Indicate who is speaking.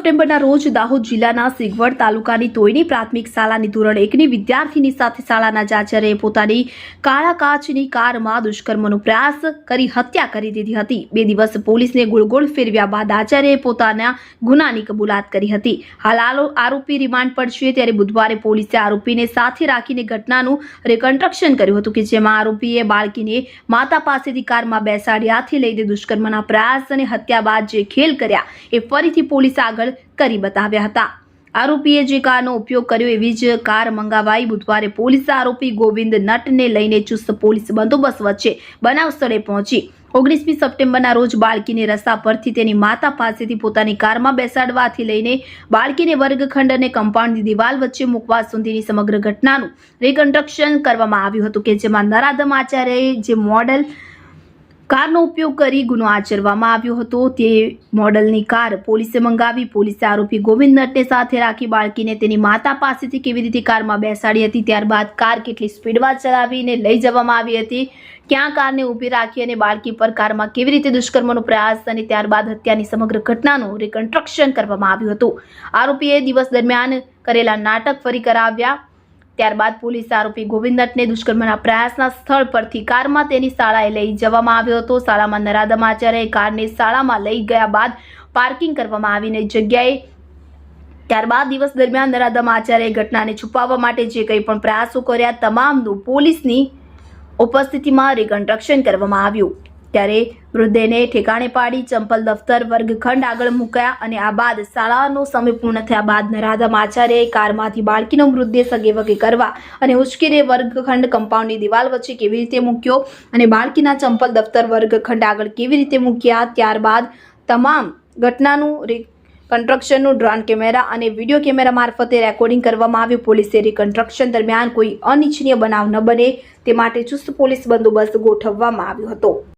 Speaker 1: સપ્ટેમ્બરના રોજ દાહોદ જિલ્લાના સિગવડ તાલુકાની તોયની પ્રાથમિક શાળાની ધોરણ 1ની વિદ્યાર્થીની સાથે શાળાના આચાર્યએ પોતાની કાળા કાચની કારમાં દુષ્કર્મનો પ્રયાસ કરી હત્યા કરી દીધી હતી। 2 દિવસ પોલીસને ગોળ ફેરવ્યા બાદ આચાર્યએ પોતાના ગુનાની કબૂલાત કરી હતી। હાલ આરોપી રિમાન્ડ પર છે, ત્યારે બુધવારે પોલીસે આરોપીને સાથે રાખીને ઘટનાનું રિકન્સ્ટ્રક્શન કર્યું હતું કે જેમાં આરોપીએ બાળકીને માતા પાસેથી કારમાં બેસાડ્યાથી લઈને દુષ્કર્મના પ્રયાસ અને હત્યા બાદ જે ખેલ કર્યા એ ફરીથી પોલીસ આગળ કરી બતાવ્યા હતા। આરોપીએ જે કારનો ઉપયોગ કર્યો એવી જ કાર મંગાવાઈ। બુધવારે પોલીસે આરોપી ગોવિંદ નટને લઈને ચુસ્ત પોલીસ બંદોબસ્ત વચ્ચે બનાવ સ્થળે પહોંચી 19મી સપ્ટેમ્બરના રોજ બાળકીને રસ્તા પરથી તેની માતા પાસેથી પોતાની કારમાં બેસાડવાથી લઈને બાળકીને વર્ગખંડ અને કમ્પાઉન્ડની દિવાલ વચ્ચે મૂકવા સુધીની સમગ્ર ઘટનાનું રિકન્સ્ટ્રક્શન કરવામાં આવ્યું હતું કે જેમાં નરાધમ આચાર્યએ જે મોડલ કારનો ઉપયોગ કરી ગુનો આચરવામાં આવ્યો હતો તે મોડલની કાર પોલીસે મંગાવી। પોલીસે આરોપી ગોવિંદ નટને સાથે રાખી બાળકીને તેની માતા પાસેથી કેવી રીતે કારમાં બેસાડી હતી, ત્યારબાદ કાર કેટલી સ્પીડમાં ચલાવીને લઈ જવામાં આવી હતી, ક્યાં કારને ઊભી રાખી અને બાળકી પર કારમાં કેવી રીતે દુષ્કર્મનો પ્રયાસ અને ત્યારબાદ હત્યાની સમગ્ર ઘટનાનું રિકન્સ્ટ્રક્શન કરવામાં આવ્યું હતું। આરોપીએ દિવસ દરમિયાન કરેલા નાટક ફરી કરાવ્યા। ત્યારબાદ પોલીસે આરોપી ગોવિંદ નટને દુષ્કર્મના પ્રયાસના સ્થળ પરથી કારમાં તેની શાળાએ લઈ જવામાં આવ્યો હતો। શાળામાં નરાધમ આચાર્યએ કારને શાળામાં લઈ ગયા બાદ પાર્કિંગ કરવામાં આવીને જગ્યાએ ત્યારબાદ દિવસ દરમિયાન નરાધમ આચાર્યએ ઘટનાને છુપાવવા માટે જે કંઈ પણ પ્રયાસો કર્યા તમામનું પોલીસની ઉપસ્થિતિમાં રિકન્સ્ટ્રક્શન કરવામાં આવ્યું। ત્યારે મૃતદેહને ઠેકાણે પાડી ચંપલ દફતર વર્ગખંડ આગળ મૂક્યા અને આ બાદ શાળાનો સમય પૂર્ણ થયા બાદ નરાધમ આચાર્યએ કારમાંથી બાળકીનો મૃતદેહ સગેવગે કરવા અને ઉચકીને વર્ગખંડ કમ્પાઉન્ડની દિવાલ વચ્ચે કેવી રીતે મૂક્યો અને બાળકીના ચંપલ દફતર વર્ગખંડ આગળ કેવી રીતે મૂક્યા, ત્યારબાદ તમામ ઘટનાનું કન્સ્ટ્રક્શનનું ડ્રોન કેમેરા અને વિડીયો કેમેરા મારફતે રેકોર્ડિંગ કરવામાં આવ્યું। પોલીસે રિકન્સ્ટ્રક્શન દરમિયાન કોઈ અનિચ્છનીય બનાવ ન બને તે માટે ચુસ્ત પોલીસ બંદોબસ્ત ગોઠવવામાં આવ્યો હતો।